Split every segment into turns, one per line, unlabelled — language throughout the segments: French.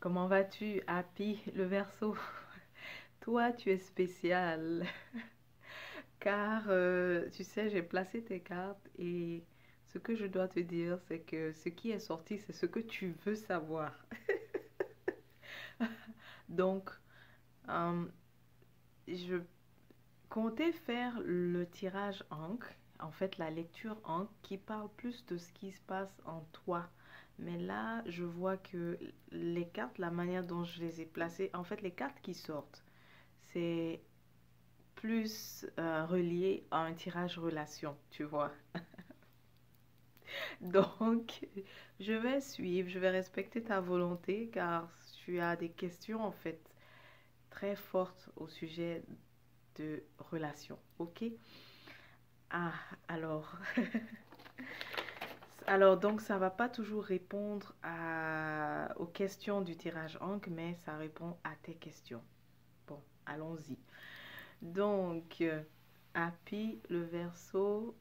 Comment vas-tu, Happy, le Verseau? Toi, tu es spécial, car tu sais, j'ai placé tes cartes et ce que je dois te dire, c'est que ce qui est sorti, c'est ce que tu veux savoir. Donc, euh, je comptais faire le tirage Ankh, en fait la lecture Ankh, qui parle plus de ce qui se passe en toi. Mais là, je vois que les cartes, la manière dont je les ai placées, en fait, les cartes qui sortent, c'est plus relié à un tirage relation, tu vois. Donc, je vais suivre, je vais respecter ta volonté car tu as des questions en fait très fortes au sujet de relation, ok? Ah, alors, alors donc ça va pas toujours répondre aux questions du tirage Ankh, mais ça répond à tes questions. Bon, allons-y. Donc, Happy, le Verseau,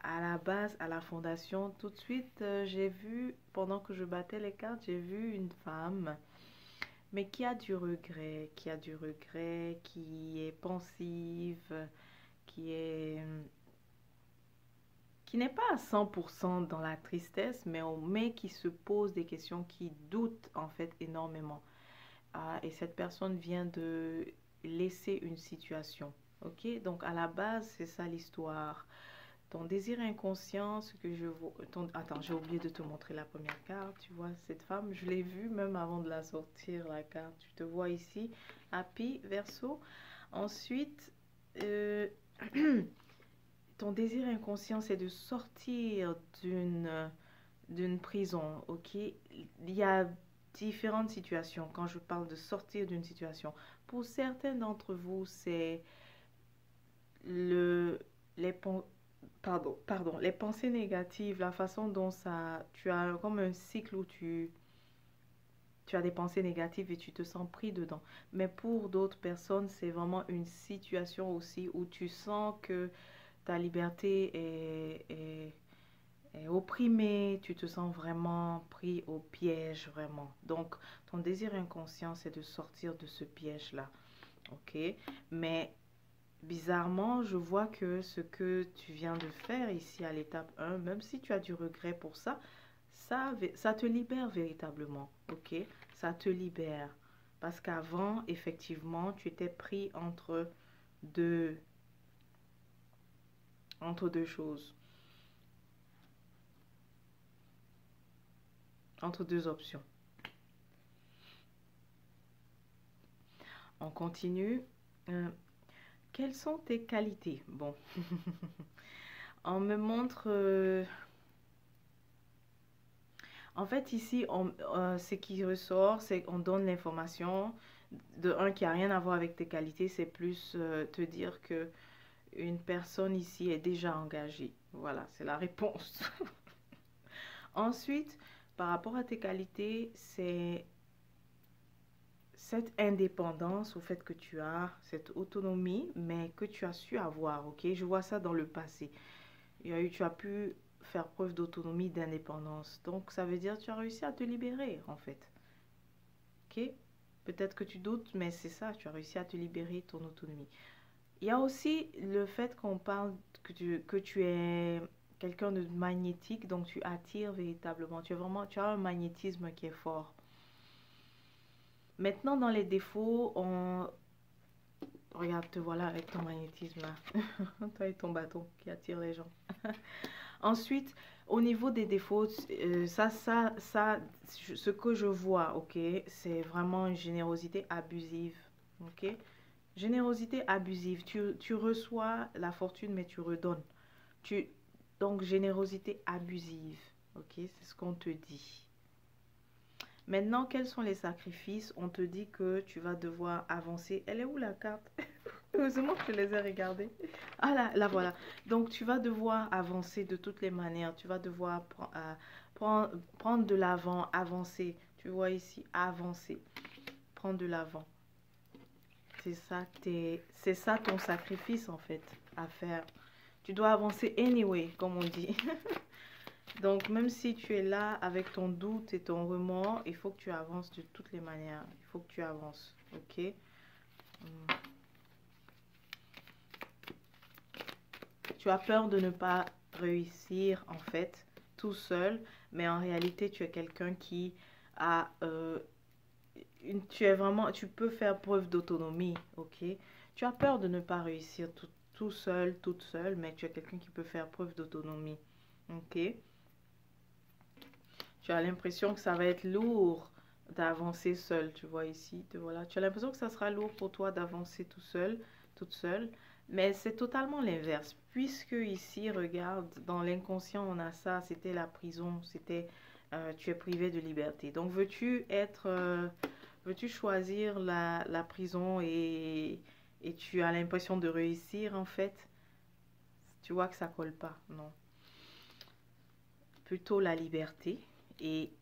à la base, à la fondation, tout de suite, j'ai vu, pendant que je battais les cartes, j'ai vu une femme, mais qui a du regret, qui est pensive, qui est, qui n'est pas à 100% dans la tristesse, mais qui se pose des questions, qui doute en fait énormément. Ah, et cette personne vient de laisser une situation. Ok, donc à la base, c'est ça l'histoire. Ton désir inconscient, ce que je vois. Attends, j'ai oublié de te montrer la première carte. Tu vois, cette femme, je l'ai vue même avant de la sortir, la carte. Tu te vois ici, Happy, Verseau. Ensuite, euh, ton désir inconscient, c'est de sortir d'une prison, ok? Il y a différentes situations quand je parle de sortir d'une situation. Pour certains d'entre vous, c'est le, les, les pensées négatives, la façon dont ça, tu as comme un cycle où tu as des pensées négatives et tu te sens pris dedans. Mais pour d'autres personnes, c'est vraiment une situation aussi où tu sens que ta liberté est opprimé, tu te sens vraiment pris au piège, vraiment. Donc, ton désir inconscient, c'est de sortir de ce piège-là, ok? Mais bizarrement, je vois que ce que tu viens de faire ici à l'étape 1, même si tu as du regret pour ça, ça te libère véritablement, ok? Ça te libère. Parce qu'avant, effectivement, tu étais pris deux, entre deux choses, entre deux options. On continue. Euh, Quelles sont tes qualités? Bon, on me montre... en fait, ici, ce qui ressort, c'est qu'on donne l'information de un qui a rien à voir avec tes qualités. C'est plus te dire que une personne ici est déjà engagée. Voilà, c'est la réponse. Ensuite, par rapport à tes qualités, c'est cette indépendance au fait que tu as, cette autonomie, mais que tu as su avoir, ok? Je vois ça dans le passé. Tu as pu faire preuve d'autonomie, d'indépendance. Donc, ça veut dire que tu as réussi à te libérer, en fait. Ok? Peut-être que tu doutes, mais c'est ça, tu as réussi à te libérer ton autonomie. Il y a aussi le fait qu'on parle que tu es quelqu'un de magnétique, donc tu attires véritablement. Tu as un magnétisme qui est fort. Maintenant, dans les défauts, regarde, te voilà avec ton magnétisme là. Toi et ton bâton qui attire les gens. Ensuite, au niveau des défauts, ce que je vois, ok, c'est vraiment une générosité abusive, ok? Générosité abusive, tu reçois la fortune, mais tu redonnes. Tu, donc, générosité abusive, ok, c'est ce qu'on te dit. Maintenant, quels sont les sacrifices? On te dit que tu vas devoir avancer. Elle est où la carte? Heureusement que je les ai regardées. Ah là, là voilà. Donc tu vas devoir avancer de toutes les manières. Tu vas devoir prendre de l'avant, avancer. Tu vois ici, avancer. Prendre de l'avant. C'est ça ton sacrifice en fait à faire. Tu dois avancer anyway, comme on dit. Donc, même si tu es là avec ton doute et ton remords, il faut que tu avances de toutes les manières. Il faut que tu avances, ok? Tu as peur de ne pas réussir, en fait, tout seul, mais en réalité, tu es quelqu'un qui a... tu es vraiment... Tu peux faire preuve d'autonomie, ok? Tu as peur de ne pas réussir tout seul, toute seule, mais tu es quelqu'un qui peut faire preuve d'autonomie, ok? Tu as l'impression que ça va être lourd d'avancer seul, tu vois ici, voilà. Tu as l'impression que ça sera lourd pour toi d'avancer tout seul, toute seule, mais c'est totalement l'inverse. Puisque ici, regarde, dans l'inconscient, on a ça, c'était la prison, c'était tu es privé de liberté. Donc, veux-tu choisir la prison et tu as l'impression de réussir en fait? Tu vois que ça colle pas, non. Plutôt la liberté. Et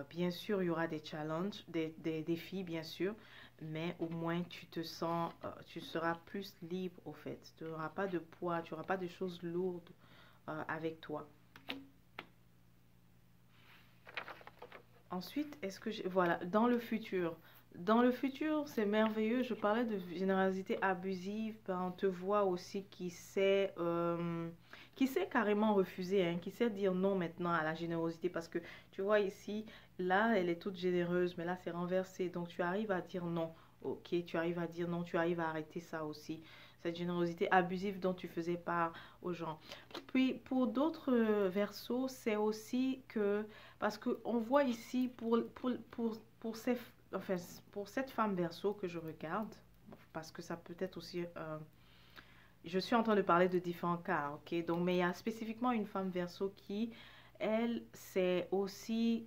bien sûr, il y aura des challenges, des défis, bien sûr, mais au moins tu te sens, tu seras plus libre au fait. Tu n'auras pas de poids, tu n'auras pas de choses lourdes avec toi. Ensuite, voilà, dans le futur, c'est merveilleux. Je parlais de générosité abusive. Ben, on te voit aussi qui sait carrément refuser, hein, qui sait dire non maintenant à la générosité. Parce que tu vois ici, là, elle est toute généreuse, mais là, c'est renversé. Donc, tu arrives à dire non. Ok, tu arrives à dire non, tu arrives à arrêter ça aussi. Cette générosité abusive dont tu faisais part aux gens. Puis, pour d'autres versos, c'est aussi que parce qu'on voit ici, enfin, pour cette femme verso que je regarde, parce que ça peut être aussi... je suis en train de parler de différents cas, ok? Donc, mais il y a spécifiquement une femme verso qui, elle, c'est aussi...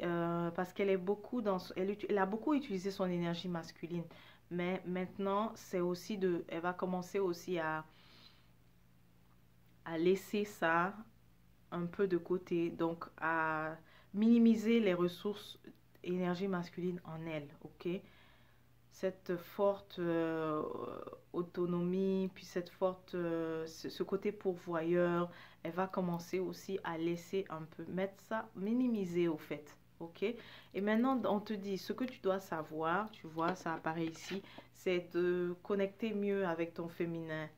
parce qu'elle est beaucoup dans... Elle a beaucoup utilisé son énergie masculine. Mais maintenant, c'est aussi de... Elle va commencer aussi à laisser ça un peu de côté, donc à minimiser les ressources énergie masculine en elle, ok? Cette forte autonomie, puis cette forte, ce côté pourvoyeur, elle va commencer aussi à laisser un peu, mettre ça, minimiser au fait, ok? Et maintenant, on te dit, ce que tu dois savoir, tu vois, ça apparaît ici, c'est de connecter mieux avec ton féminin,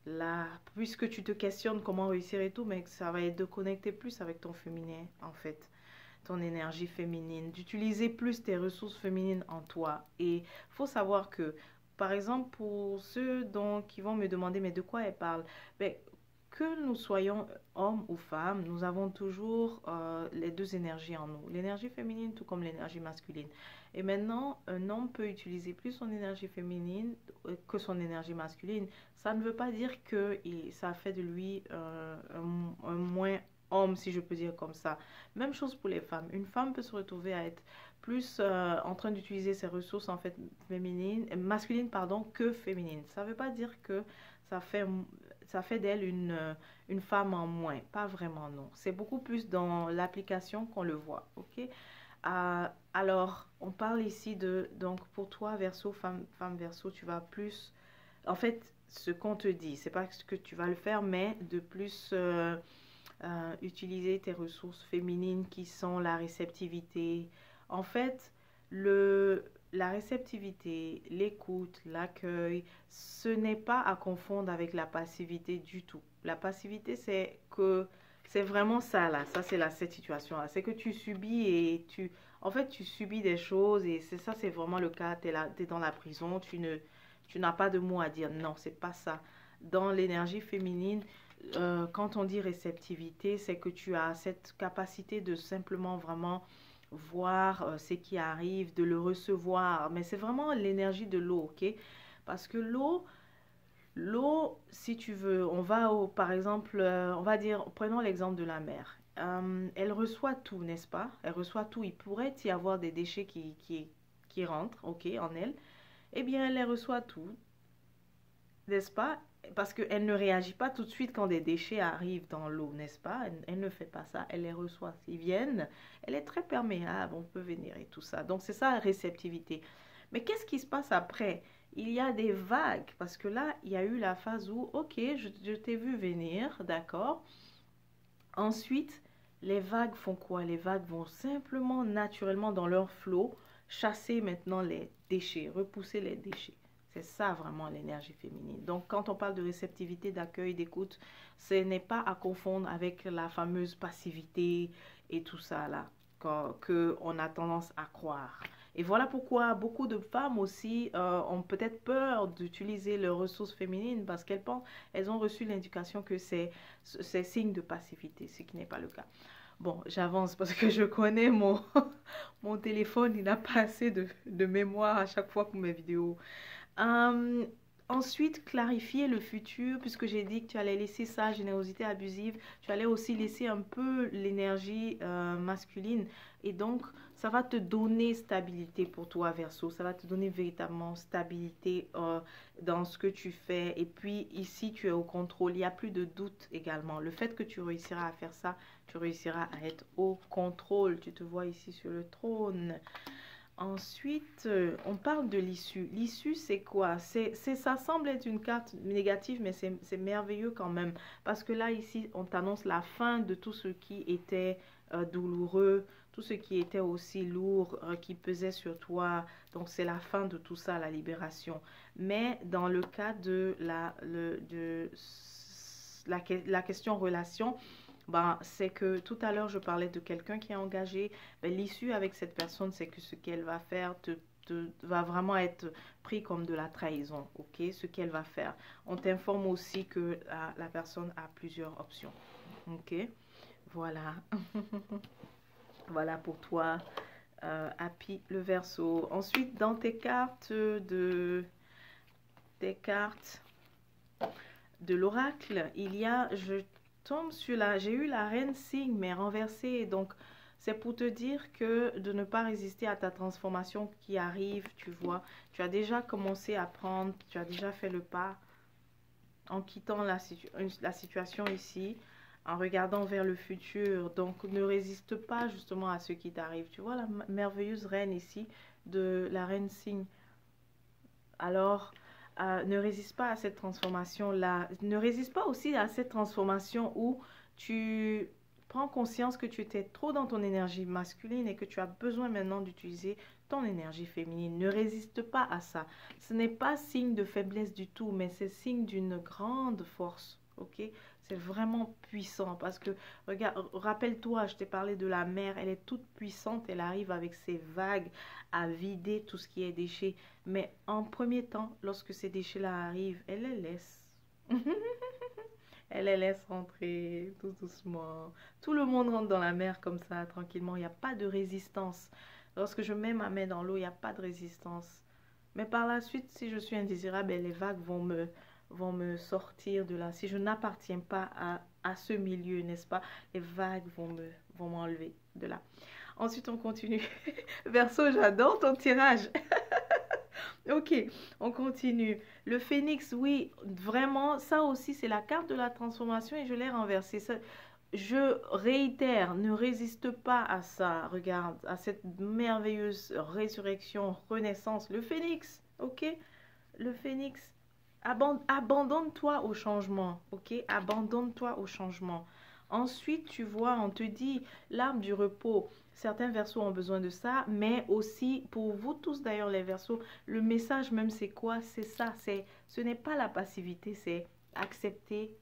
là, puisque tu te questionnes comment réussir et tout, mais ça va être de connecter plus avec ton féminin, en fait, ton énergie féminine, d'utiliser plus tes ressources féminines en toi. Et faut savoir que, par exemple, pour ceux qui vont me demander, mais de quoi elle parle? Ben, que nous soyons hommes ou femmes, nous avons toujours les deux énergies en nous. L'énergie féminine tout comme l'énergie masculine. Et maintenant, un homme peut utiliser plus son énergie féminine que son énergie masculine. Ça ne veut pas dire que ça fait de lui un moins homme, si je peux dire comme ça. Même chose pour les femmes. Une femme peut se retrouver à être plus en train d'utiliser ses ressources en fait masculines pardon, que féminines. Ça ne veut pas dire que ça fait, ça fait d'elle une femme en moins. Pas vraiment, non. C'est beaucoup plus dans l'application qu'on le voit, ok? Alors, on parle ici de, donc pour toi, verso, femme verso, tu vas plus, en fait, ce qu'on te dit, c'est pas ce que tu vas le faire, mais de plus utiliser tes ressources féminines qui sont la réceptivité. En fait, la réceptivité, l'écoute, l'accueil, ce n'est pas à confondre avec la passivité du tout. La passivité, c'est vraiment ça là, ça c'est cette situation là, c'est que tu subis et en fait tu subis des choses et c'est ça, c'est vraiment le cas, tu es là, t'es dans la prison, tu n'as pas de mots à dire, non, c'est pas ça. Dans l'énergie féminine, quand on dit réceptivité, c'est que tu as cette capacité de simplement vraiment voir ce qui arrive, de le recevoir. Mais c'est vraiment l'énergie de l'eau, ok? Parce que l'eau, si tu veux, par exemple, on va dire, prenons l'exemple de la mer. Elle reçoit tout, n'est-ce pas? Elle reçoit tout. Il pourrait y avoir des déchets qui rentrent, ok, en elle. Eh bien, elle les reçoit tout, n'est-ce pas? Parce qu'elle ne réagit pas tout de suite quand des déchets arrivent dans l'eau, n'est-ce pas? Elle ne fait pas ça, elle les reçoit. S'ils viennent, elle est très perméable, on peut venir et tout ça. Donc c'est ça la réceptivité. Mais qu'est-ce qui se passe après? Il y a des vagues, parce que là, il y a eu la phase où, ok, je t'ai vu venir, d'accord? Ensuite, Les vagues font quoi? Les vagues vont simplement, naturellement, dans leur flot, chasser maintenant les déchets, repousser les déchets. C'est ça vraiment l'énergie féminine. Donc quand on parle de réceptivité, d'accueil, d'écoute, ce n'est pas à confondre avec la fameuse passivité et tout ça là, que on a tendance à croire. Et voilà pourquoi beaucoup de femmes aussi ont peut-être peur d'utiliser leurs ressources féminines parce qu'elles pensent, elles ont reçu l'indication que c'est signe de passivité, ce qui n'est pas le cas. Bon, j'avance parce que je connais mon téléphone, il n'a pas assez de mémoire à chaque fois pour mes vidéos. Euh, Ensuite, clarifier le futur, puisque j'ai dit que tu allais laisser ça, générosité abusive, tu allais aussi laisser un peu l'énergie masculine. Et donc, ça va te donner stabilité pour toi, Verseau. Ça va te donner véritablement stabilité dans ce que tu fais. Et puis, ici, tu es au contrôle. Il n'y a plus de doute également. Le fait que tu réussiras à faire ça, tu réussiras à être au contrôle. Tu te vois ici sur le trône. Ensuite, on parle de l'issue. L'issue, c'est quoi? Ça semble être une carte négative, mais c'est merveilleux quand même. Parce que là, ici, on t'annonce la fin de tout ce qui était douloureux, tout ce qui était aussi lourd, qui pesait sur toi. Donc, c'est la fin de tout ça, la libération. Mais dans le cas de la question relation, ben, c'est que tout à l'heure, je parlais de quelqu'un qui est engagé. Ben, l'issue avec cette personne, c'est que ce qu'elle va faire va vraiment être pris comme de la trahison, ok? Ce qu'elle va faire. On t'informe aussi que la personne a plusieurs options, ok? Voilà. Voilà pour toi, Happy le Verseau. Ensuite, dans tes cartes de l'oracle, il y a, je tombe sur j'ai eu la reine cygne, mais renversée, donc c'est pour te dire que de ne pas résister à ta transformation qui arrive, tu vois. Tu as déjà commencé à prendre, tu as déjà fait le pas en quittant la situation ici, en regardant vers le futur. Donc ne résiste pas justement à ce qui t'arrive. Tu vois la merveilleuse reine ici, de la reine cygne. Alors, ne résiste pas à cette transformation-là. Ne résiste pas aussi à cette transformation où tu prends conscience que tu étais trop dans ton énergie masculine et que tu as besoin maintenant d'utiliser ton énergie féminine. Ne résiste pas à ça. Ce n'est pas signe de faiblesse du tout, mais c'est signe d'une grande force. Ok? C'est vraiment puissant parce que, regarde, rappelle-toi, je t'ai parlé de la mer, elle est toute puissante, elle arrive avec ses vagues à vider tout ce qui est déchets. Mais en premier temps, lorsque ces déchets-là arrivent, elle les laisse. Elle les laisse rentrer tout doucement. Tout le monde rentre dans la mer comme ça, tranquillement. Il n'y a pas de résistance. Lorsque je mets ma main dans l'eau, il n'y a pas de résistance. Mais par la suite, si je suis indésirable, les vagues vont me sortir de là. Si je n'appartiens pas à ce milieu, n'est-ce pas? Les vagues vont m'enlever de là. Ensuite, on continue. Verseau, j'adore ton tirage. Ok, on continue. Le phénix, oui, vraiment, ça aussi, c'est la carte de la transformation et je l'ai renversée. Je réitère, ne résiste pas à ça. Regarde, à cette merveilleuse résurrection, renaissance. Le phénix, ok? Le phénix, abandonne-toi au changement, ok? Abandonne-toi au changement. Ensuite, tu vois, on te dit l'arbre du repos. Certains versos ont besoin de ça, mais aussi pour vous tous d'ailleurs les versos, le message même c'est quoi? C'est ça, ce n'est pas la passivité, c'est accepter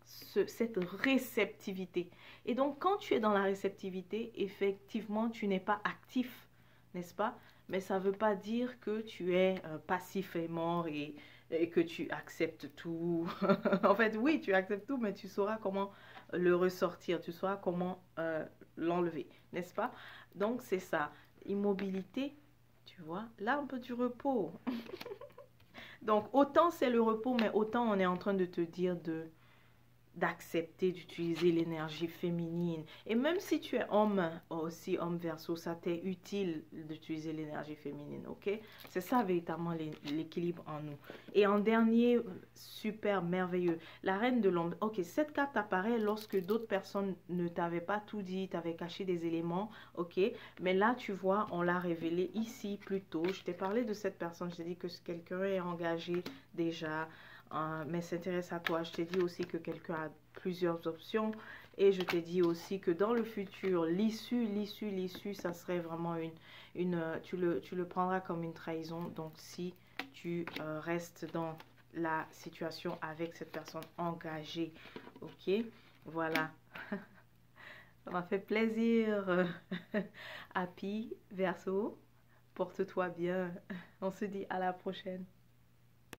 cette réceptivité. Et donc quand tu es dans la réceptivité, effectivement, tu n'es pas actif, n'est-ce pas? Mais ça ne veut pas dire que tu es passif et mort et que tu acceptes tout. En fait, oui, tu acceptes tout, mais tu sauras comment le ressortir, tu sauras comment l'enlever, n'est-ce pas? Donc, c'est ça. Immobilité, tu vois, là, un peu du repos. Donc, autant c'est le repos, mais autant on est en train de te dire d'accepter d'utiliser l'énergie féminine. Et même si tu es homme, aussi homme verso, ça t'est utile d'utiliser l'énergie féminine, ok? C'est ça véritablement l'équilibre en nous. Et en dernier, super merveilleux, la reine de l'ombre. Ok, cette carte apparaît lorsque d'autres personnes ne t'avaient pas tout dit, t'avaient caché des éléments, ok? Mais là, tu vois, on l'a révélé ici plus tôt. Je t'ai parlé de cette personne, je t'ai dit que quelqu'un est engagé déjà, mais s'intéresse à toi. Je t'ai dit aussi que quelqu'un a plusieurs options Et je t'ai dit aussi que dans le futur, l'issue, ça serait vraiment tu le prendras comme une trahison. Donc, si tu restes dans la situation avec cette personne engagée, ok? Voilà. Ça m'a fait plaisir. Happy Verseau, porte-toi bien. On se dit à la prochaine.